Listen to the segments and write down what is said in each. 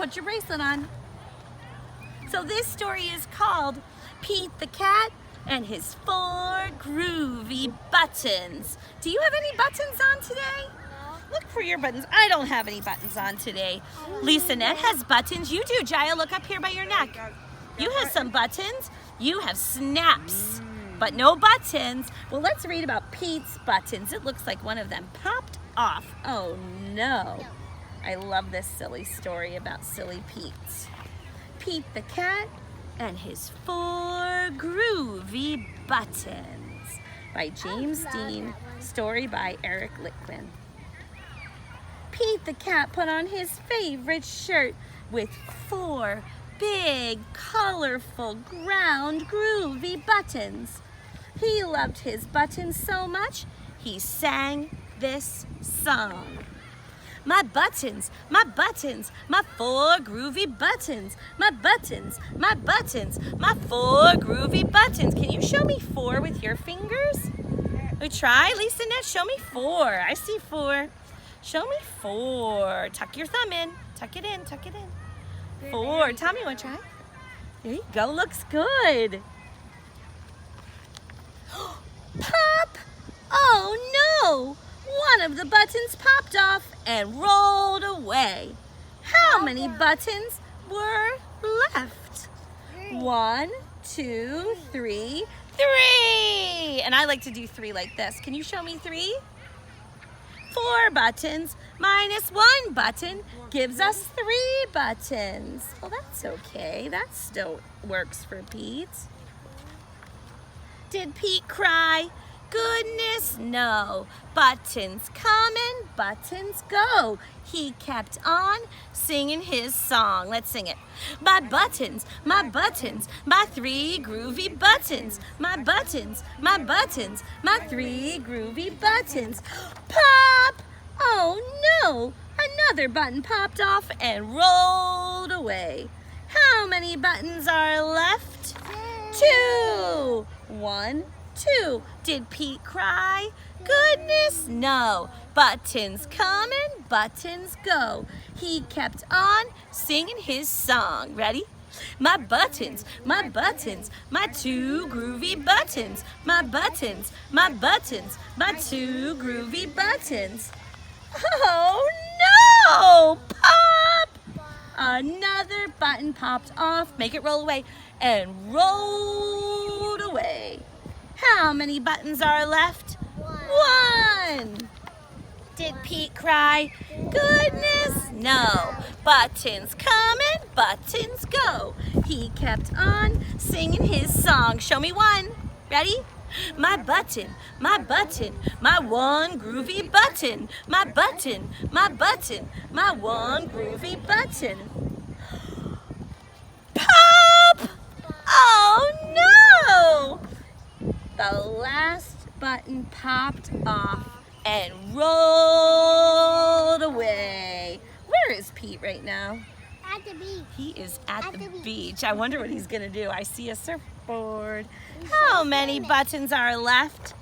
put your bracelet on. So this story is called Pete the Cat and His 4 Groovy Buttons. Do you have any buttons on today? Look for your buttons. I don't have any buttons on today. Lisa Nett has buttons. You do, Jaya. Look up here by your neck. You have some buttons. You have snaps, but no buttons. Well, let's read about Pete's buttons. It looks like one of them popped off. Oh no. I love this silly story about silly Pete. Pete the Cat and His 4 Groovy Buttons by James Dean. Story by Eric Litquin. Pete the Cat put on his favorite shirt with 4 big, colorful, ground groovy buttons. He loved his buttons so much, he sang this song. My buttons, my 4 groovy buttons. My buttons, my 4 groovy buttons. Can you show me 4 with your fingers? We try, Lisa Nett, show me 4. I see 4. Show me 4. Tuck your thumb in. Tuck it in, tuck it in. 4. Tommy, want to try? There you go, looks good. Pop! Oh no! One of the buttons popped off and rolled away. How many buttons were left? 1, 2, 3, 3! And I like to do 3 like this. Can you show me 3? 4 buttons minus 1 button gives us 3 buttons. Well, that's okay. That still works for Pete. Did Pete cry? Goodness, no. Buttons come and buttons go. He kept on singing his song. Let's sing it. My 3 groovy buttons. My 3 groovy buttons. Pop! Oh no! Another button popped off and rolled away. How many buttons are left? 2. 1, 2. Did Pete cry? Goodness, no. Buttons come and buttons go. He kept on singing his song. Ready? My 2 groovy buttons. My 2 groovy buttons. Oh no! Pop! Another button popped off, make it roll away, and rolled away. How many buttons are left? 1. Did Pete cry? Goodness, no. Buttons come and buttons go. He kept on singing his song. Show me 1. Ready? My 1 groovy button. My 1 groovy button. Pop! Oh no! The last button popped off and rolled away. Where is Pete right now? At the beach. He is at the beach. I wonder what he's gonna do. I see a surfboard. How many buttons are left?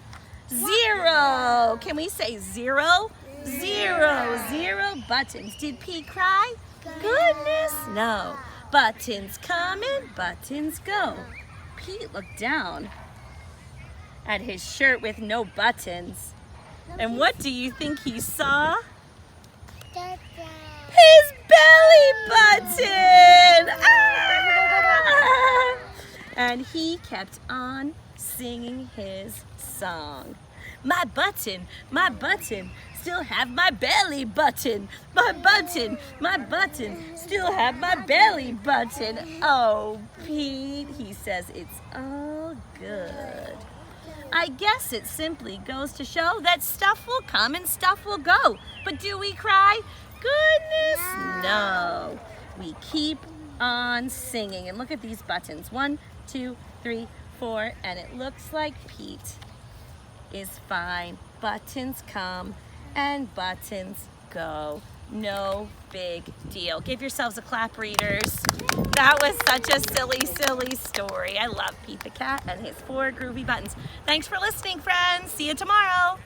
0. Can we say 0? 0 buttons. Did Pete cry? Goodness, no. Buttons come and buttons go. Pete looked down at his shirt with no buttons. And what do you think he saw? His belly button! Ah! And he kept on singing his song. My button, still have my belly button. My button, still have my belly button. Oh, Pete, he says it's all good. I guess it simply goes to show that stuff will come and stuff will go. But do we cry? Goodness, no. We keep on singing. And look at these buttons. 1, 2, 3, 4. And it looks like Pete is fine. Buttons come and buttons go. No big deal. Give yourselves a clap, readers. That was such a silly, silly story. I love Pete the Cat and his 4 groovy buttons. Thanks for listening, friends. See you tomorrow.